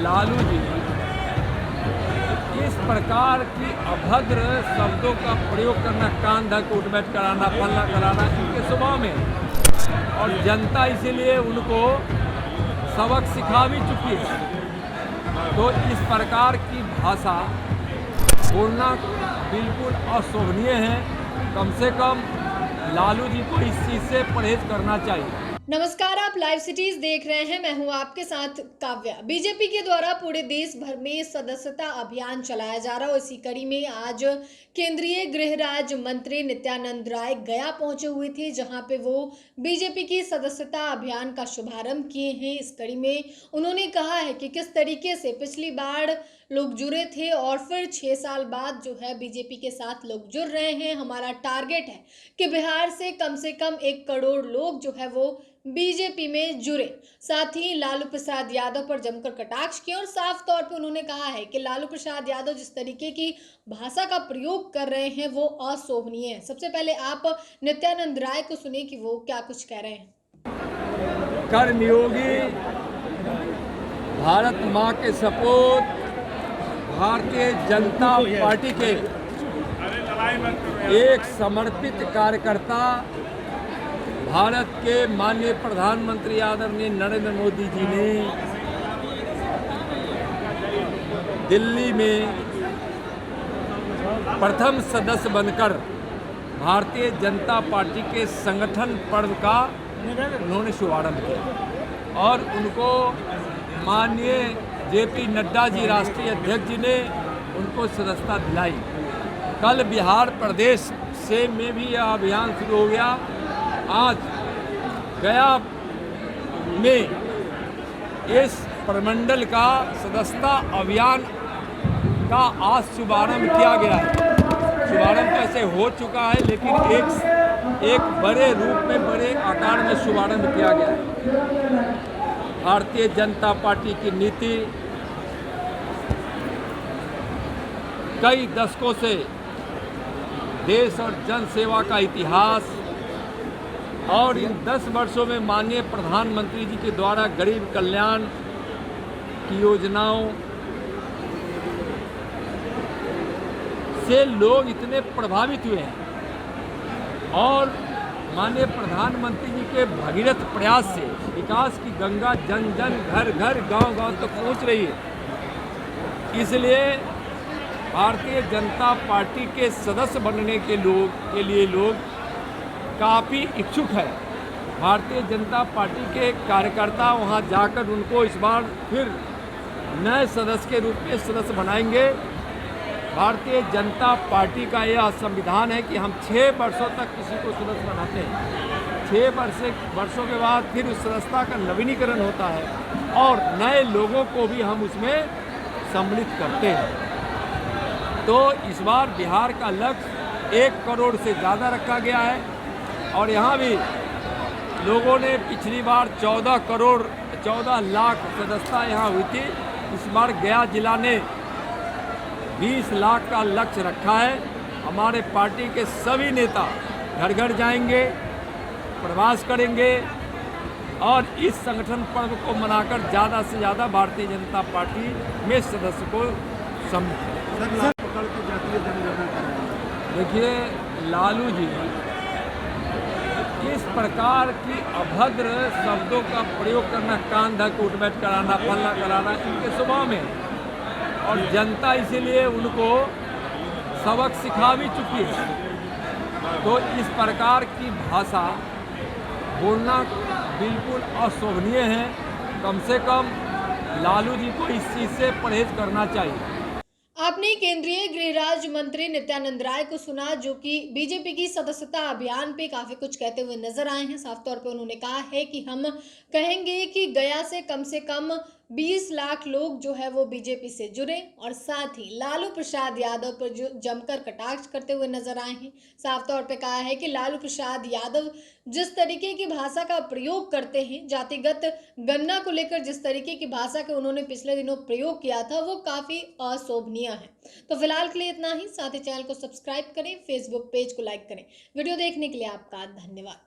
लालू जी किस प्रकार की अभद्र शब्दों का प्रयोग करना, कान धक उठ बैठ कराना, फलना कराना इनके स्वभाव में, और जनता इसीलिए उनको सबक सिखा भी चुकी है। तो इस प्रकार की भाषा बोलना बिल्कुल अशोभनीय है। कम से कम लालू जी को इस चीज़ से परहेज करना चाहिए। नमस्कार, आप लाइव सिटीज देख रहे हैं। मैं हूं आपके साथ काव्या। बीजेपी के द्वारा पूरे देश भर में सदस्यता अभियान चलाया जा रहा है। इसी कड़ी में आज केंद्रीय गृह राज्य मंत्री नित्यानंद राय गया पहुंचे हुए थे, जहां पे वो बीजेपी की सदस्यता अभियान का शुभारंभ किए हैं। इस कड़ी में उन्होंने कहा है कि किस तरीके से पिछली बार लोग जुड़े थे और फिर 6 साल बाद जो है बीजेपी के साथ लोग जुड़ रहे हैं। हमारा टारगेट है कि बिहार से कम 1 करोड़ लोग जो है वो बीजेपी में जुड़े। साथ ही लालू प्रसाद यादव पर जमकर कटाक्ष किया और साफ तौर पे उन्होंने कहा है कि लालू प्रसाद यादव जिस तरीके की भाषा का प्रयोग कर रहे हैं वो अशोभनीय है। सबसे पहले आप नित्यानंद राय को सुनिए कि वो क्या कुछ कह रहे हैं। कर्मयोगी, भारत माँ के सपूत, भारतीय जनता पार्टी के एक समर्पित कार्यकर्ता, भारत के माननीय प्रधानमंत्री आदरणीय नरेंद्र मोदी जी ने दिल्ली में प्रथम सदस्य बनकर भारतीय जनता पार्टी के संगठन पर्व का उन्होंने शुभारंभ किया और उनको माननीय जेपी नड्डा जी राष्ट्रीय अध्यक्ष जी ने उनको सदस्यता दिलाई। कल बिहार प्रदेश से में भी यह अभियान शुरू हो गया। आज गया में इस प्रमंडल का सदस्यता अभियान का आज शुभारंभ किया गया है। शुभारंभ कैसे हो चुका है, लेकिन एक बड़े रूप में, बड़े आकार में शुभारंभ किया गया है। भारतीय जनता पार्टी की नीति कई दशकों से देश और जन सेवा का इतिहास और इन 10 वर्षों में माननीय प्रधानमंत्री जी के द्वारा गरीब कल्याण की योजनाओं से लोग इतने प्रभावित हुए हैं और माननीय प्रधानमंत्री जी के भगीरथ प्रयास से विकास की गंगा जन जन, घर घर, गांव गांव तक पहुंच रही है। इसलिए भारतीय जनता पार्टी के सदस्य बनने के लिए लोग काफ़ी इच्छुक है। भारतीय जनता पार्टी के कार्यकर्ता वहां जाकर उनको इस बार फिर नए सदस्य के रूप में सदस्य बनाएंगे। भारतीय जनता पार्टी का यह संविधान है कि हम 6 वर्षों तक किसी को सदस्य बनाते हैं। 6 वर्षों के बाद फिर उस सदस्यता का नवीनीकरण होता है और नए लोगों को भी हम उसमें सम्मिलित करते हैं। तो इस बार बिहार का लक्ष्य 1 करोड़ से ज़्यादा रखा गया है और यहाँ भी लोगों ने पिछली बार 14 लाख सदस्यता यहाँ हुई थी। इस बार गया जिला ने 20 लाख का लक्ष्य रखा है। हमारे पार्टी के सभी नेता घर घर जाएंगे, प्रवास करेंगे और इस संगठन पर्व को मनाकर ज़्यादा से ज़्यादा भारतीय जनता पार्टी में सदस्य को सम्मिलित करें। देखिए, लालू जी किस प्रकार की अभद्र शब्दों का प्रयोग करना, कान धक उठ बैठ कराना, फलना कराना इनके स्वभाव में, और जनता इसीलिए उनको सबक सिखा भी चुकी है। तो इस प्रकार की भाषा बोलना बिल्कुल अशोभनीय है। कम से कम लालू जी को इस चीज़ से परहेज करना चाहिए। आपने केंद्रीय गृह राज्य मंत्री नित्यानंद राय को सुना, जो कि बीजेपी की सदस्यता अभियान पे काफी कुछ कहते हुए नजर आए हैं। साफ तौर पे उन्होंने कहा है कि हम कहेंगे कि गया से कम 20 लाख लोग जो है वो बीजेपी से जुड़े और साथ ही लालू प्रसाद यादव पर जो जमकर कटाक्ष करते हुए नजर आए हैं। साफ तौर पे कहा है कि लालू प्रसाद यादव जिस तरीके की भाषा का प्रयोग करते हैं, जातिगत गणना को लेकर जिस तरीके की भाषा का उन्होंने पिछले दिनों प्रयोग किया था, वो काफी अशोभनीय है। तो फिलहाल के लिए इतना ही। साथ ही चैनल को सब्सक्राइब करें, फेसबुक पेज को लाइक करें। वीडियो देखने के लिए आपका धन्यवाद।